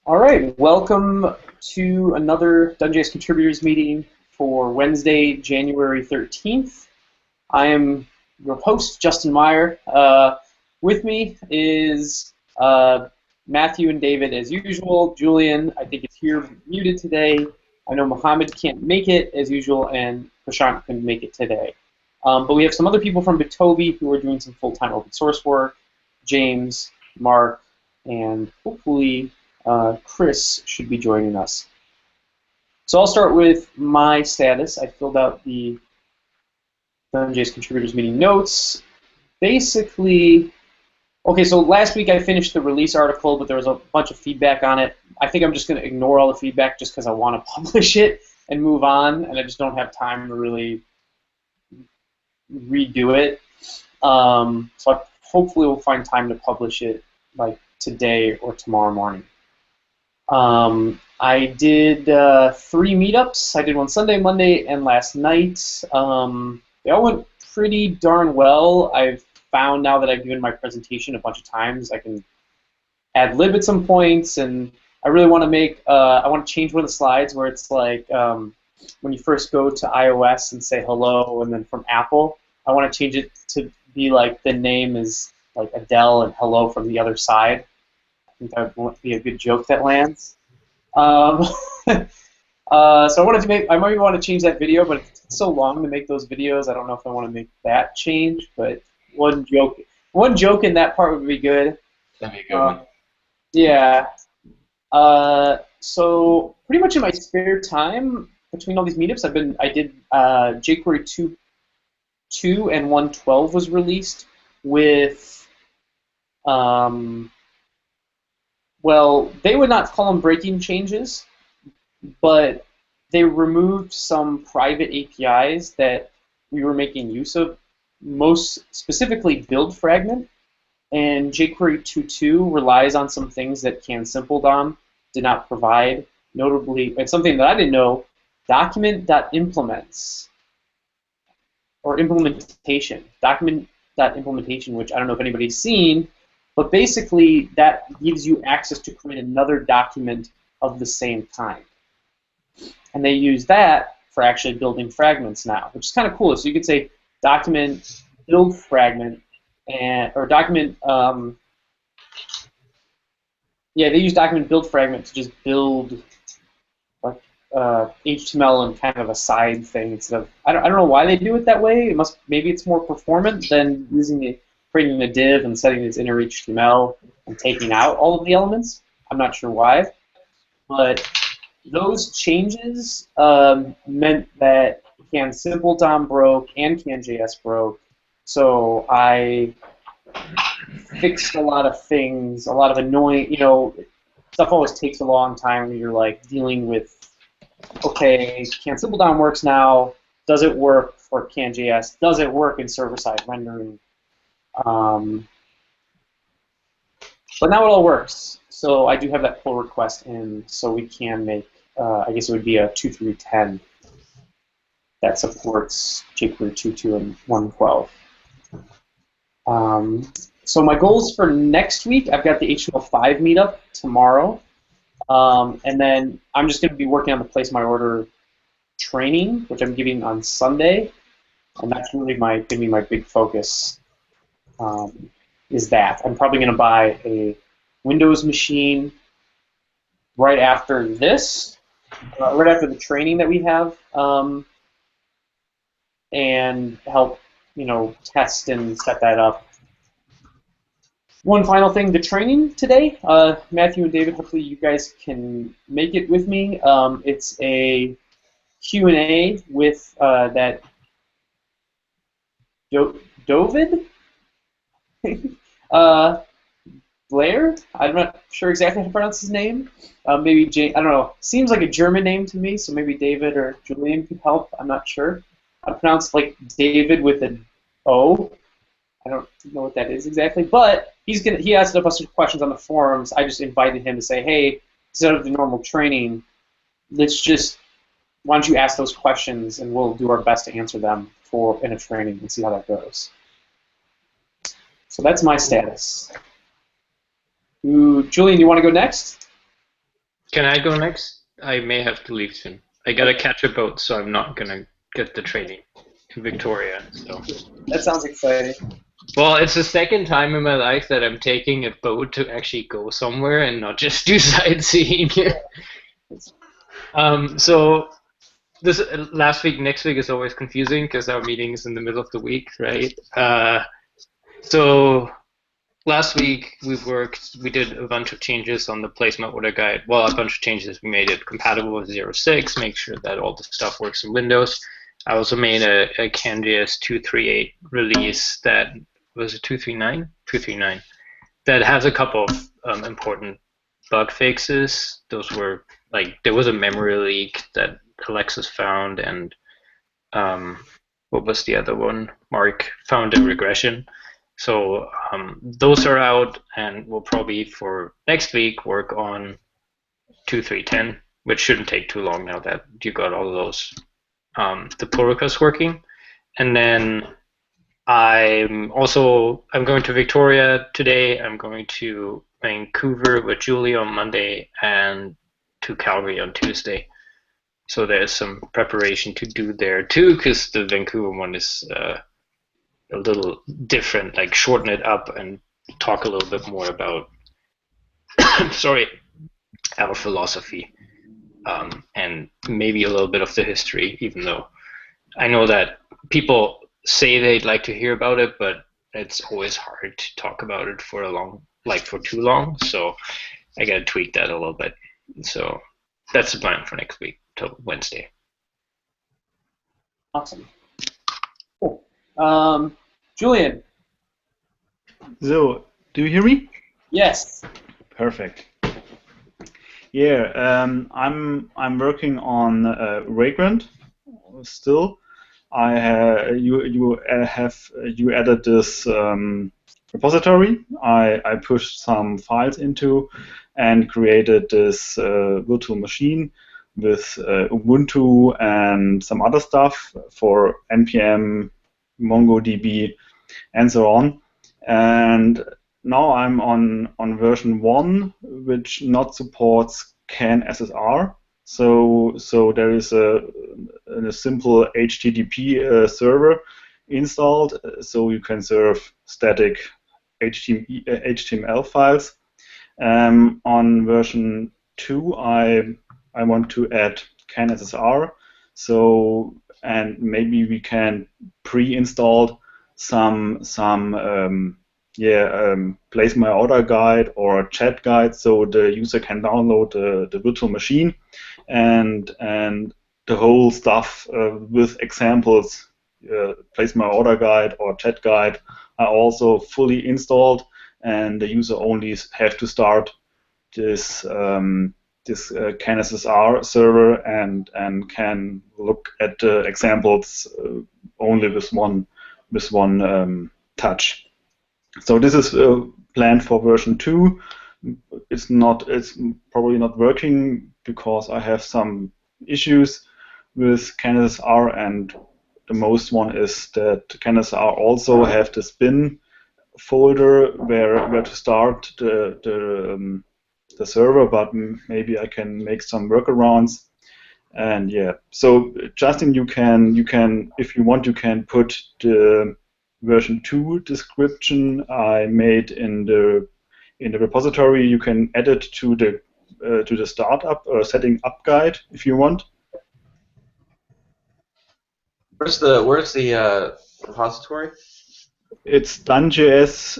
All right, welcome to another DoneJS contributors meeting for Wednesday, January 13th. I am your host, Justin Meyer. With me is Matthew and David as usual. Julian, I think, is here muted today. I know Mohammed can't make it as usual, and Prashant couldn't make it today. But we have some other people from Bitovi who are doing some full-time open source work. James, Mark, and hopefully Chris should be joining us. So I'll start with my status. I filled out the DoneJS contributors meeting notes. Basically, okay, so last week I finished the release article, but there was a bunch of feedback on it. I think I'm just going to ignore all the feedback just because I want to publish it and move on, and I just don't have time to really redo it. So I hopefully we'll find time to publish it like today or tomorrow morning. I did 3 meetups. I did one Sunday, Monday, and last night. They all went pretty darn well. I've found now that I've given my presentation a bunch of times, I can ad lib at some points, and I really want to make, I want to change one of the slides where it's like when you first go to iOS and say hello, and then from Apple, I want to change it to be like the name is like Adele and hello from the other side. I think that would be a good joke that lands. So I wanted to make, I might want to change that video, but it's so long to make those videos. I don't know if I want to make that change, but one joke in that part would be good. That'd be a good one. Yeah. So pretty much in my spare time between all these meetups, I did jQuery 2 and 1.12 was released with well, they would not call them breaking changes, but they removed some private APIs that we were making use of, most specifically build fragment, and jQuery 2.2 relies on some things that CanSimpleDom did not provide, notably, and something that I didn't know, document.implements, or implementation, document.implementation, which I don't know if anybody's seen, but basically that gives you access to create another document of the same kind. And they use that for actually building fragments now, which is kind of cool. So you could say document build fragment, or document, yeah, they use document build fragment to just build like HTML and kind of a side thing instead of, I don't know why they do it that way. Maybe it's more performant than creating a div and setting its inner HTML and taking out all of the elements. I'm not sure why, but those changes meant that CanSimpleDom broke and CanJS broke, so I fixed a lot of things, a lot of annoying, stuff always takes a long time when you're like dealing with, okay, CanSimpleDom works now, does it work for CanJS, does it work in server-side rendering? But now it all works, so I do have that pull request in, so we can make, I guess it would be a 2.3.10 that supports jQuery 2.2 and 1.12. So my goals for next week, I've got the HTML5 meetup tomorrow, and then I'm just going to be working on the place my order training, which I'm giving on Sunday, and that's really going to be my big focus. Is that I'm probably going to buy a Windows machine right after this, right after the training that we have, and help, test and set that up. One final thing, the training today, Matthew and David, hopefully you guys can make it with me. It's a Q&A with that Dovid? Blair? I'm not sure exactly how to pronounce his name. Maybe I don't know. Seems like a German name to me, so maybe David or Julian could help. I'm not sure. I pronounce like David with an O. I don't know what that is exactly, but he asked a bunch of questions on the forums. I just invited him to say, hey, instead of the normal training, why don't you ask those questions and we'll do our best to answer them in a training and see how that goes. So that's my status. Julian, you want to go next? Can I go next? I may have to leave soon. I gotta Okay, catch a boat, so I'm not gonna get the training in Victoria. So, that sounds exciting. well, it's the second time in my life that I'm taking a boat to actually go somewhere and not just do sightseeing. It's So this last week, next week is always confusing because our meeting is in the middle of the week, right? So last week we did a bunch of changes on the placement order guide. Well, a bunch of changes. We made it compatible with 0.6, make sure that all the stuff works in Windows. I also made a CanJS 2.3.8 release that was it 2.3.9? 2.3.9 that has a couple of important bug fixes. Those were like there was a memory leak that Alexis found, and um, what was the other one? Mark found a regression. So those are out, and we'll probably for next week work on 2.3.10, which shouldn't take too long now that you got all of those the pull requests working. And then I'm going to Victoria today. I'm going to Vancouver with Julie on Monday and to Calgary on Tuesday. So there's some preparation to do there too, because the Vancouver one is a little different. Like shorten it up and talk a little bit more about sorry, our philosophy and maybe a little bit of the history. Even though I know that people say they'd like to hear about it, but it's always hard to talk about it for for too long. So I got to tweak that a little bit. So that's the plan for next week till Wednesday. awesome. Cool. Julian, So, do you hear me? yes. Perfect. Yeah, I'm working on Vagrant still. You added this repository. I pushed some files into and created this virtual machine with Ubuntu and some other stuff for npm, MongoDB, and so on. And now I'm on version 1, which not supports CAN SSR. So there is a simple HTTP server installed, so you can serve static HTML files. On version 2, I want to add CAN SSR. So and maybe we can pre-install some place my order guide or chat guide, so the user can download the virtual machine and the whole stuff with examples, place my order guide or chat guide are also fully installed, and the user only have to start this CAN SSR server and can look at the examples only with one touch. So this is planned for version 2. It's probably not working because I have some issues with CAN SSR, and the most one is that CAN SSR also have the bin folder where to start the server, but maybe I can make some workarounds. And yeah, so Justin, you can if you want, you can put the version 2 description I made in the repository. You can add it to the startup or setting up guide if you want. Where's the repository? It's DoneJS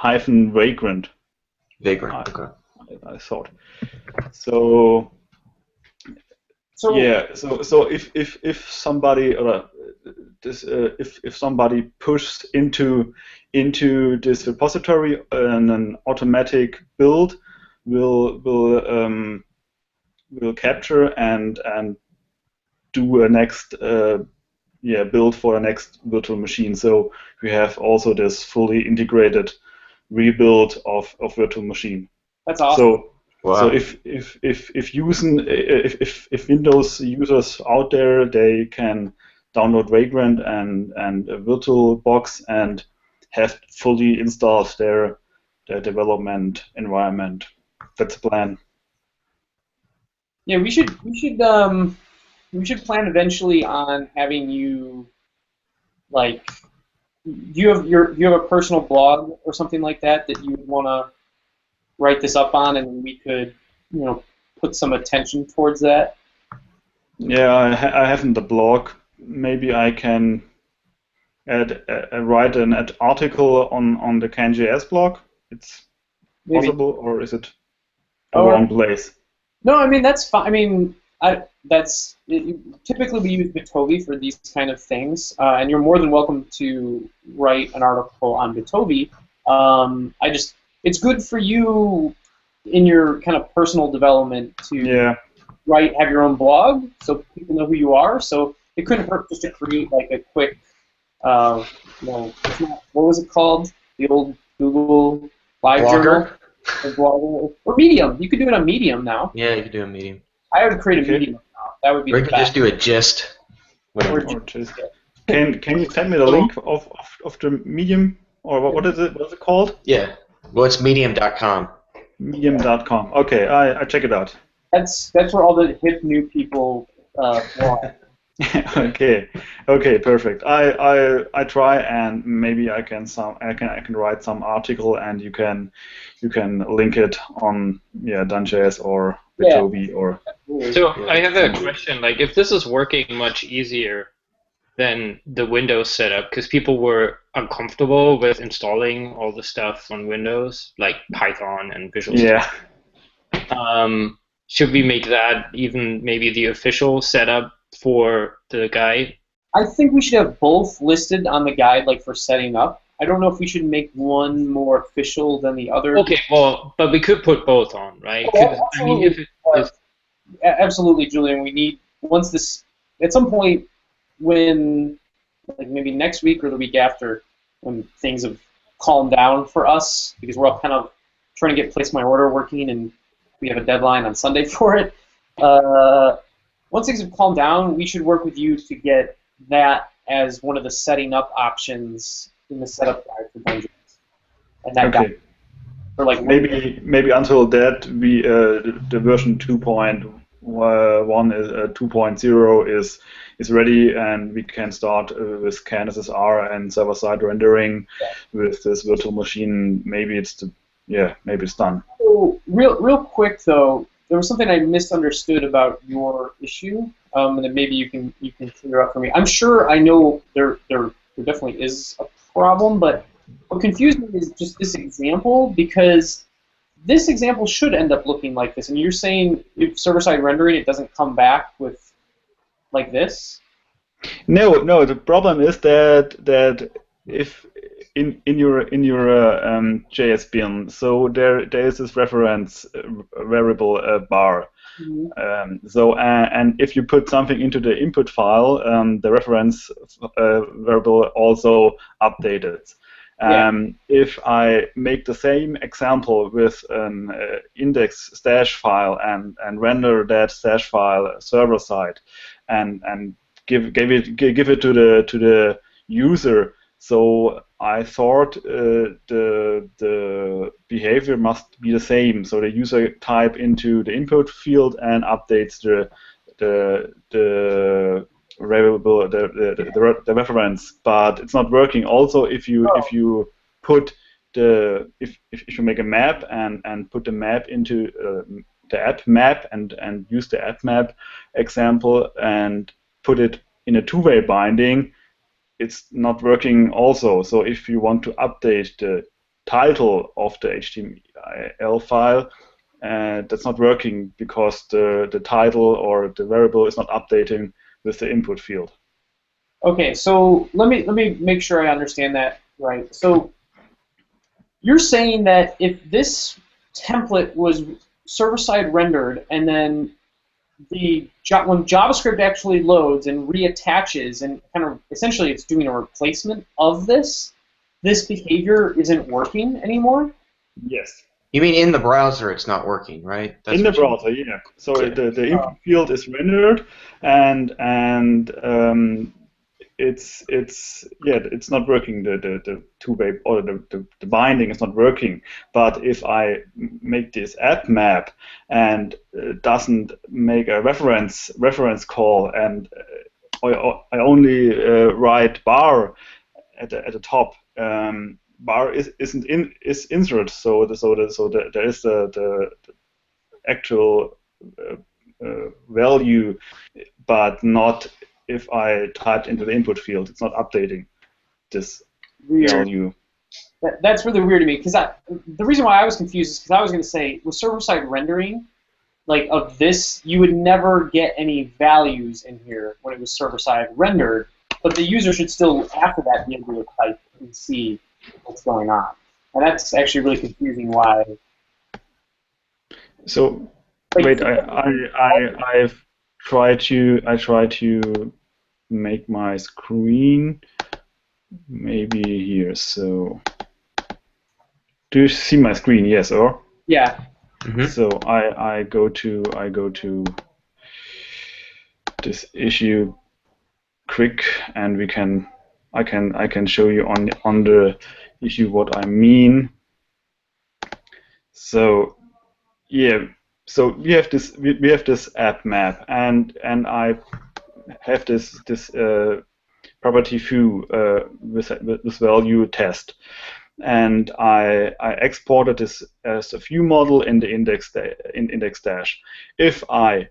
-vagrant. Vagrant. Okay. I thought. So So yeah, so if somebody if somebody pushes into this repository, and an automatic build will capture and do a next build for a next virtual machine. So we have also this fully integrated rebuild of virtual machine. that's awesome. So Wow. so if Windows users out there, they can download Vagrant and a VirtualBox and have fully installed their development environment. That's the plan. Yeah, we should plan eventually on having you like. Do you have a personal blog or something like that you would want to write this up on, and we could, put some attention towards that? Yeah, I haven't the blog. Maybe I can write an article on the CanJS blog. It's Maybe. possible, or is it the Or wrong place? no, I mean that's fine. I mean, typically we use Bitovi for these kind of things, and you're more than welcome to write an article on Bitovi. It's good for you in your kind of personal development to Yeah. have your own blog, so people know who you are. So it couldn't hurt just to create like a quick, it's not, what was it called? The old Google Live Journal. Blogger? Or Blogger. Or Medium. You could do it on Medium now. Yeah, you could do a Medium. I would create a Okay. Medium account. That would be Or you the could best. just do a gist. Or Or just can you send me the link of the Medium, or what is it? What's it called? Yeah. Well, it's medium.com. Medium.com. Okay, I check it out. That's where all the hip new people blog. Okay, perfect. I try, and maybe I can write some article, and you can link it on DoneJS or Bitovi or. So I have a question. Like, if this is working much easier than the Windows setup, because people were uncomfortable with installing all the stuff on Windows, like Python and Visual Studio. Should we make that even maybe the official setup for the guide? I think we should have both listed on the guide, like for setting up. I don't know if we should make one more official than the other. Okay, well, but we could put both on, right? I mean, if it is... Absolutely, Julian. We need at some point when, like maybe next week or the week after, when things have calmed down for us, because we're all kind of trying to get Place My Order working, and we have a deadline on Sunday for it. Once things have calmed down, we should work with you to get that as one of the setting up options in the setup guide for DoneJS. And that guide for like maybe until that the version 2.1 is 2.0 is ready, and we can start with CanSSR and server-side rendering with this virtual machine. Maybe it's done. So, real quick though, there was something I misunderstood about your issue, and then maybe you can clear up for me. I'm sure I know there definitely is a problem, but what confused me is just this example, because this example should end up looking like this. And you're saying if server-side rendering, it doesn't come back with like this? No. The problem is that if in your JS bin, so there is this reference variable bar. Mm-hmm. And if you put something into the input file, the reference variable also updated. If I make the same example with an index stash file and render that stash file server side and give it to the user, so I thought the behavior must be the same. So the user type into the input field and updates the variable, the reference, but it's not working. Also, if you put if you make a map and put the map into the app map and use the app map example and put it in a two-way binding, it's not working also. So if you want to update the title of the HTML file, that's not working because the title or the variable is not updating with the input field. Okay, so let me make sure I understand that right. So you're saying that if this template was server-side rendered, and then when JavaScript actually loads and reattaches and kind of essentially it's doing a replacement of this behavior isn't working anymore? Yes. You mean in the browser it's not working, right? That's in the browser, yeah. So the input field is rendered, and it's not working. The two-way or the binding is not working. But if I make this app map and doesn't make a reference call, and I only write bar at the top. Bar is insert, so there is the actual value, but not if I typed into the input field. It's not updating this value. That's really weird to me, because the reason why I was confused is because I was going to say, with server-side rendering, like of this, you would never get any values in here when it was server-side rendered, but the user should still, after that, be able to type and see what's going on. And that's actually really confusing why. So, like, wait, I've tried to make my screen maybe here. So, do you see my screen? Yes, or? Yeah. Mm-hmm. So I go to this issue quick, and I can show you on the issue what I mean. So yeah, so we have this app map, and I have this property foo with value test, and I exported this as a view model in the index dash. If I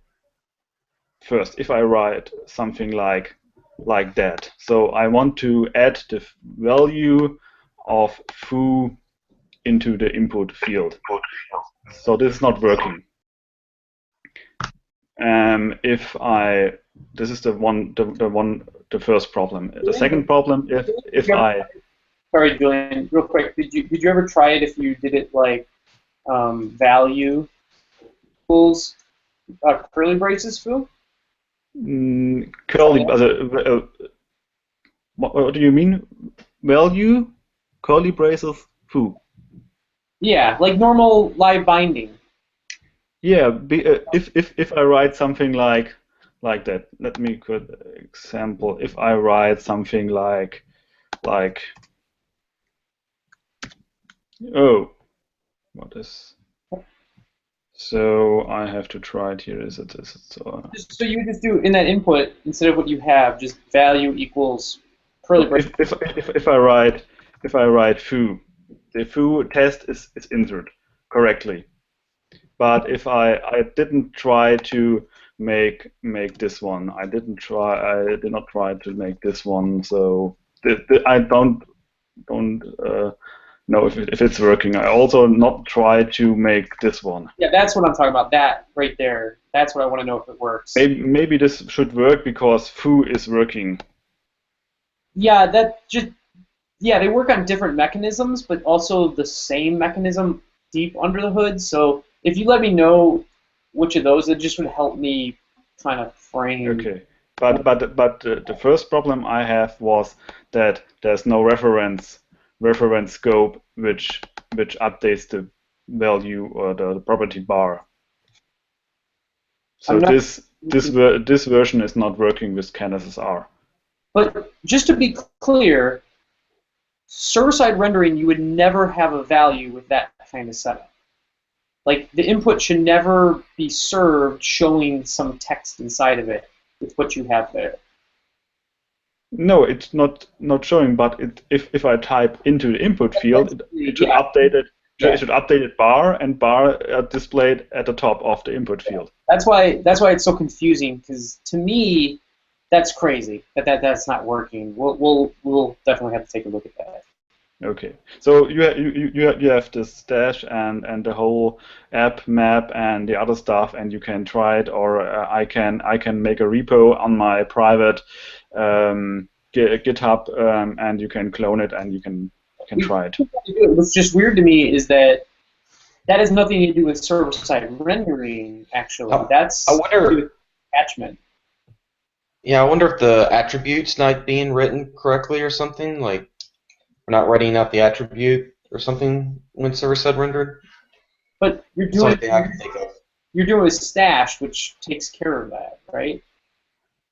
write something like that, so I want to add the value of foo into the input field. So this is not working. This is the first problem. The second problem, if I Sorry, Julian, real quick. Did you ever try it if you did it like value equals curly braces foo? curly, what do you mean? Value curly braces foo. Yeah, like normal live binding. Yeah, if I write something like that, let me good example. If I write something like oh, what is? So I have to try it here. Is it so? So you just do in that input, instead of what you have, just value equals curly braces. If I write foo, the foo test is entered correctly. But if I didn't try to make this one, I did not try to make this one. So I don't know if it's working. I also not try to make this one. Yeah, that's what I'm talking about. That right there. That's what I want to know if it works. Maybe this should work because foo is working. Yeah, they work on different mechanisms, but also the same mechanism deep under the hood. So if you let me know which of those, it just would help me kind of frame. Okay, but the first problem I have was that there's no reference scope which updates the value or the property bar. So this version is not working with CanSSR. But just to be clear, server-side rendering, you would never have a value with that kind of setup. Like, the input should never be served showing some text inside of it with what you have there. No, it's not showing, but if I type into the input field, it should update it. Yeah. It should update it bar, and bar displayed at the top of the input field. That's why it's so confusing, because to me, that's crazy that's not working. We'll definitely have to take a look at that. Okay, so you have this dash and the whole app map and the other stuff, and you can try it, or I can make a repo on my private GitHub, and you can clone it and you can try it. What's just weird to me is that has nothing to do with server-side rendering. Actually, that's I wonder. Attachment. Yeah, I wonder if the attribute's not being written correctly or something. Like, we're not writing out the attribute or something when server-side rendered. But you're That's the doing only thing I can think of. you're doing a stash, which takes care of that, right?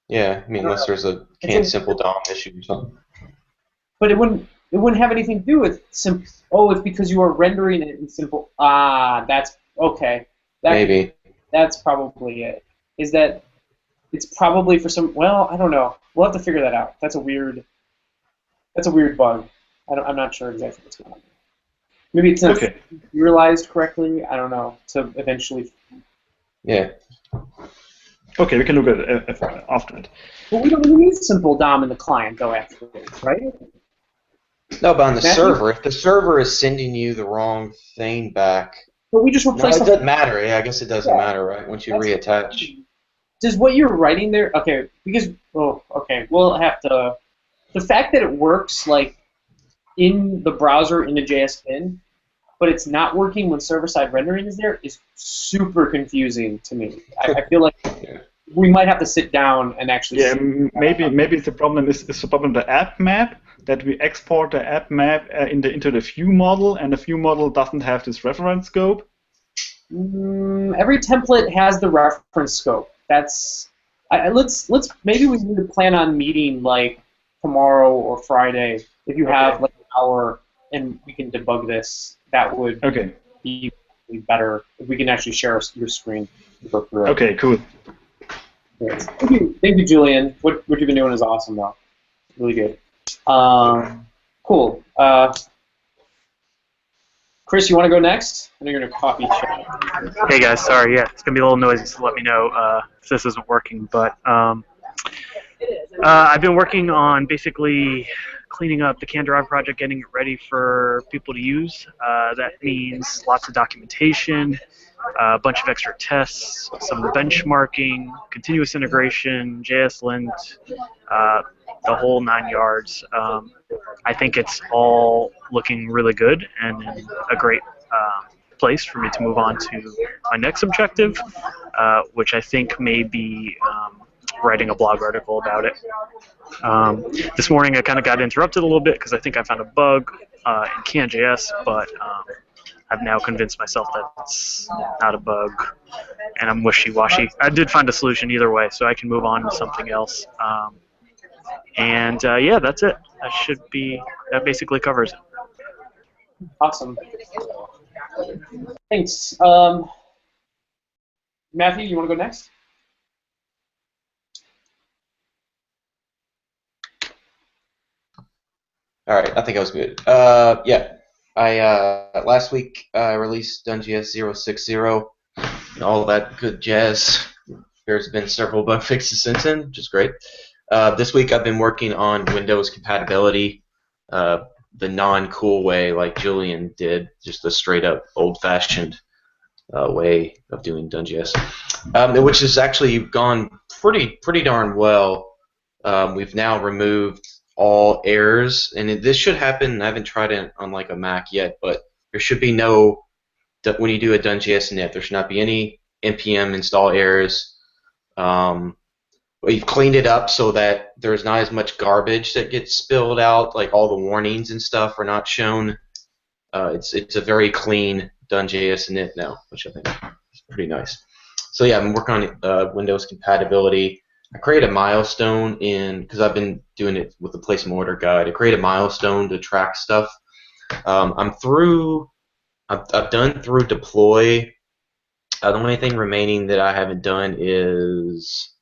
Yeah, I mean, unless there's a can't simple DOM issue or something. But it wouldn't have anything to do with simple. Oh, it's because you are rendering it in simple. Ah, that's okay. Maybe. That's probably it. Is that it's probably for some. Well, I don't know. We'll have to figure that out. That's a weird bug. I'm not sure exactly what's going on. Maybe it's not realized correctly. I don't know. To eventually. Yeah. Okay, we can look at it after it. But we don't even need simple DOM in the client, though, actually, right? No, but on the server, if the server is sending you the wrong thing back, but we just replace. No, it doesn't matter. Yeah, I guess it doesn't matter, right? Once you reattach. Does what you're writing there? Okay, because we'll have to. The fact that it works like in the browser in the JS bin, but it's not working when server-side rendering is there is super confusing to me. I feel like we might have to sit down and actually. Yeah, maybe the problem is the problem the app map, that we export the app map into the view model, and the view model doesn't have this reference scope. Every template has the reference scope. That's let's maybe we need to plan on meeting like tomorrow or Friday if you have like an hour and we can debug this. That would be better if we can actually share your screen and go through it. Okay, cool. Yes. Thank you, Julian. What you've been doing is awesome, though. Really good. Cool. Chris, you want to go next? I know you're going to coffee chat. Hey guys, sorry. Yeah, it's gonna be a little noisy, so let me know if this isn't working. But I've been working on basically cleaning up the CanDrive project, getting it ready for people to use. That means lots of documentation, a bunch of extra tests, some benchmarking, continuous integration, JS lint, the whole 9 yards. I think it's all looking really good and in a great place for me to move on to my next objective, which I think may be writing a blog article about it. This morning I kind of got interrupted a little bit because I think I found a bug in CanJS, but I've now convinced myself that it's not a bug, and I'm wishy-washy. I did find a solution either way, so I can move on to something else. Yeah, that's it. That basically covers it. Awesome. Thanks. Matthew, you want to go next? All right, I think I was good. Yeah, I last week I released DoneJS 060 and all that good jazz. There's been several bug fixes since then, which is great. This week I've been working on Windows compatibility, the non-cool way like Julian did, just the straight-up old-fashioned way of doing DoneJS, which has actually gone pretty darn well. We've now removed all errors, and this should happen. I haven't tried it on like a Mac yet, but there should be no, when you do a DoneJS init, there should not be any npm install errors. We've cleaned it up so that there's not as much garbage that gets spilled out, like all the warnings and stuff are not shown. It's a very clean DoneJS init now, which I think is pretty nice. So yeah, I'm working on Windows compatibility. I create a milestone because I've been doing it with the placement order guide. I create a milestone to track stuff. I've done through deploy. The only thing remaining that I haven't done is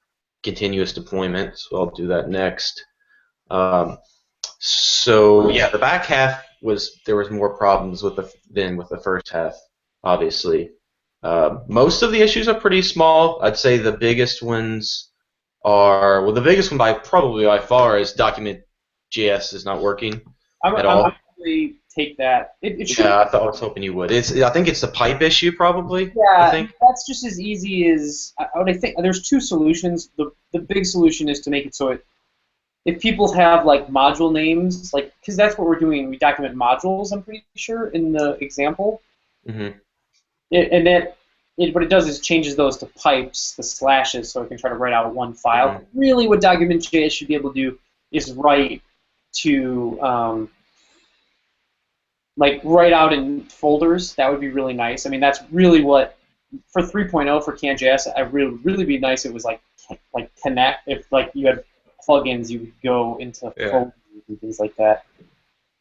continuous deployment, so I'll do that next. So yeah, the back half there was more problems than with the first half, obviously. Most of the issues are pretty small. I'd say the biggest ones are, well, the biggest one by far is document.js is not working at all. I'm actually take that. It should. Yeah, I was hoping you would. I think it's the pipe issue, probably. Yeah, I think that's just as easy as. I think there's two solutions. The big solution is to make it so if people have like module names, like because that's what we're doing. We document modules. I'm pretty sure in the example. Mm-hmm. What it does is changes those to pipes, the slashes, so it can try to write out one file. Mm-hmm. Really, what document.js should be able to do is write to write out in folders. That would be really nice. I mean, that's really what for 3.0 for CanJS, it would really be nice. It was like connect. If like you had plugins, you would go into folders and things like that.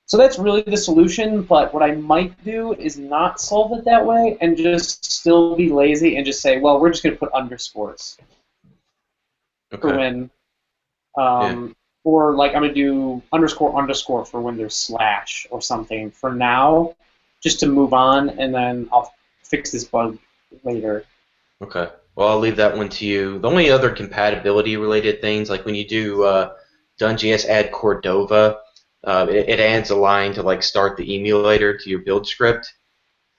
So that's really the solution. But what I might do is not solve it that way and just still be lazy and just say, well, we're just going to put underscores for when. Or like I'm going to do underscore for when there's slash or something for now, just to move on, and then I'll fix this bug later. Okay. Well, I'll leave that one to you. The only other compatibility-related things, like when you do DoneJS add Cordova, it adds a line to like start the emulator to your build script.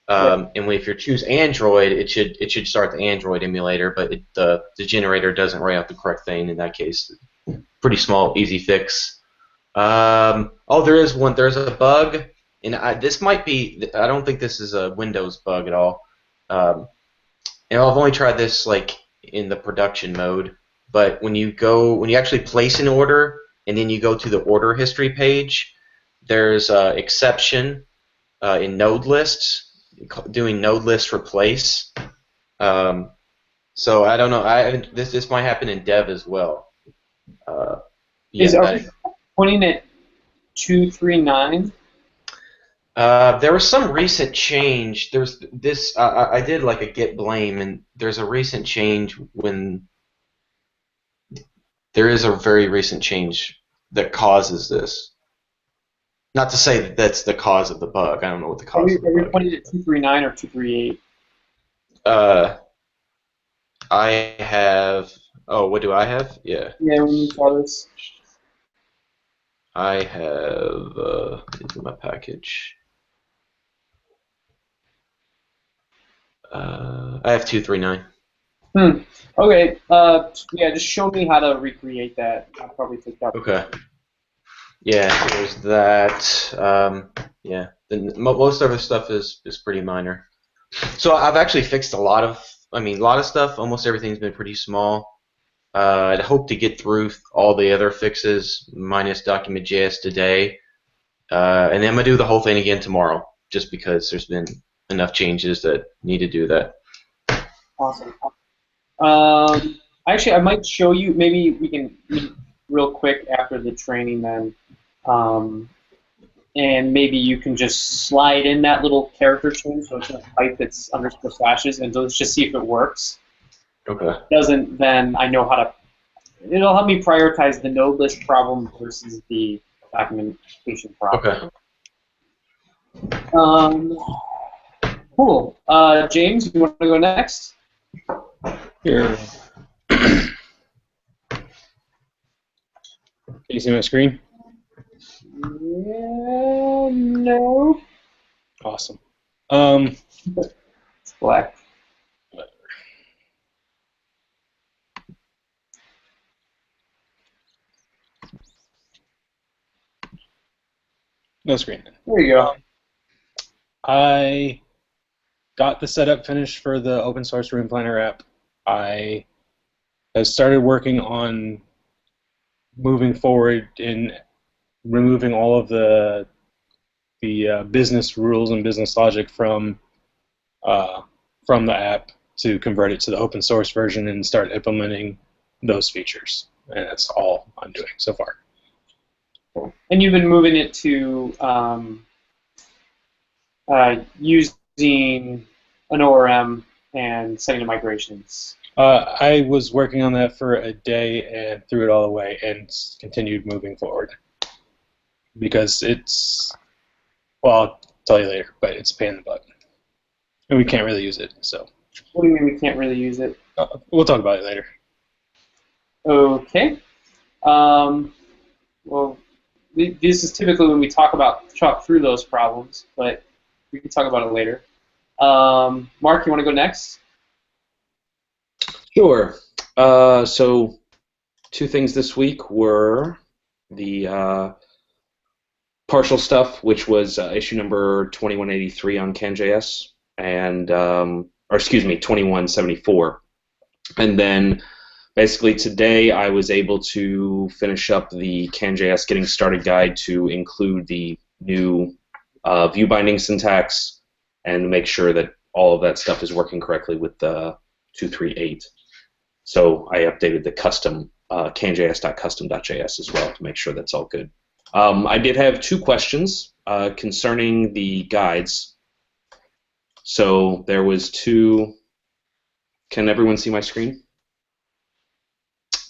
And if you choose Android, it should start the Android emulator, but the generator doesn't write out the correct thing in that case. Pretty small, easy fix. There's a bug, and this might be. I don't think this is a Windows bug at all. And I've only tried this like in the production mode. But when you actually place an order, and then you go to the order history page, there's an exception in node lists, doing node list replace. So I don't know. This might happen in dev as well. Are we pointing at 239? There was some recent change. There's this. I did like a git blame, and there's a recent change when there is a very recent change that causes this. Not to say that that's the cause of the bug. I don't know what the cause of the bug is. Are you pointing at 239 or 238? I have. Oh, what do I have? Yeah. Yeah, when you saw this. I have into my package. I have 239. Okay. Yeah, just show me how to recreate that. I'll probably take that. Okay. Yeah, there's that. Yeah. Most of the stuff is pretty minor. So I've actually fixed a lot of stuff. Almost everything's been pretty small. I'd hope to get through all the other fixes minus document.js today, and then I'm gonna do the whole thing again tomorrow, just because there's been enough changes that need to do that. Awesome. Actually, I might show you. Maybe we can meet real quick after the training then, and maybe you can just slide in that little character change, so it's a type that's underscore slashes, and let's just see if it works. Okay. If it doesn't, then I know how to. It'll help me prioritize the node list problem versus the documentation problem. Okay. Cool. James, you want to go next? Here. Can you see my screen? Yeah, no. Awesome. It's black. No screen. There you go. I got the setup finished for the open source room planner app. I have started working on moving forward in removing all of the business rules and business logic from the app to convert it to the open source version and start implementing those features. And that's all I'm doing so far. And you've been moving it to using an ORM and setting the migrations. I was working on that for a day and threw it all away and continued moving forward. Because it's, well, I'll tell you later, but it's a pain in the butt. And we can't really use it, so. What do you mean we can't really use it? We'll talk about it later. Okay. Well, this is typically when we talk through those problems, but we can talk about it later. Mark, you want to go next? Sure. So, two things this week were the partial stuff, which was issue number 2183 on CanJS, and or excuse me, 2174, and then basically today I was able to finish up the CanJS Getting Started guide to include the new view binding syntax and make sure that all of that stuff is working correctly with the 2.3.8. So I updated the custom canjs.custom.js as well to make sure that's all good. I did have 2 questions concerning the guides. So there was 2. Can everyone see my screen?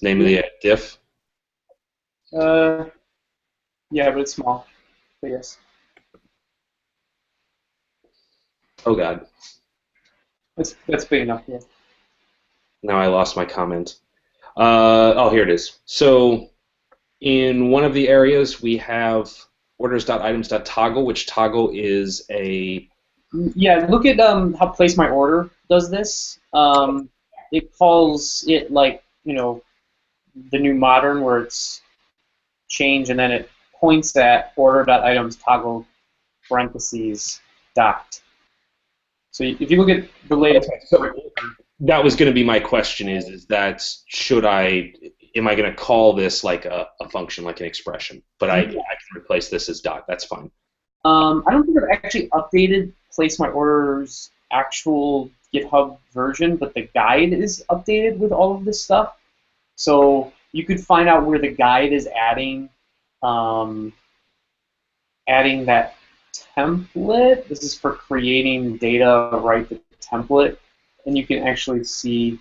Name of the diff. Yeah, but it's small. But yes. Oh God. That's big enough. Yeah. Now I lost my comment. Oh, here it is. So in one of the areas we have orders.items.toggle, which toggle is a... Yeah, look at how Place My Order does this. It calls it like, the new modern where it's change and then it points at order.items toggle parentheses dot. So if you look at the latest... Okay, so that was going to be my question is that am I going to call this like a function, like an expression? But I can replace this as dot. That's fine. I don't think I've actually updated Place My Order's actual GitHub version, but the guide is updated with all of this stuff. So you could find out where the guide is adding that template. This is for creating data, write the template, and you can actually see.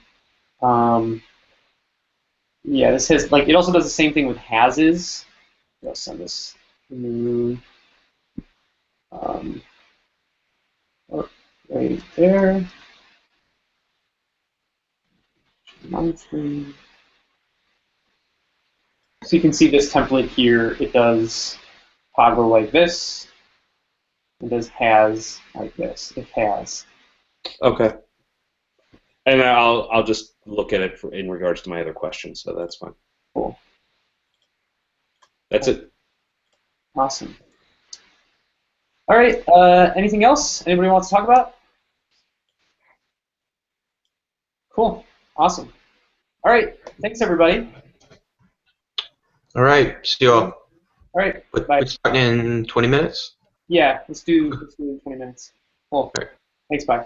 This has it also does the same thing with hases. I'll send this. Right there. So you can see this template here. It does toggle like this. It does has like this. It has. Okay. And I'll just look at it in regards to my other questions, so that's fine. Cool. That's it. Awesome. All right. Anything else? Anybody wants to talk about? Cool. Awesome. All right. Thanks, everybody. All right. See you all. All right. Bye. We're starting in 20 minutes? Yeah. Let's do 20 minutes. Cool. All right. Thanks. Bye.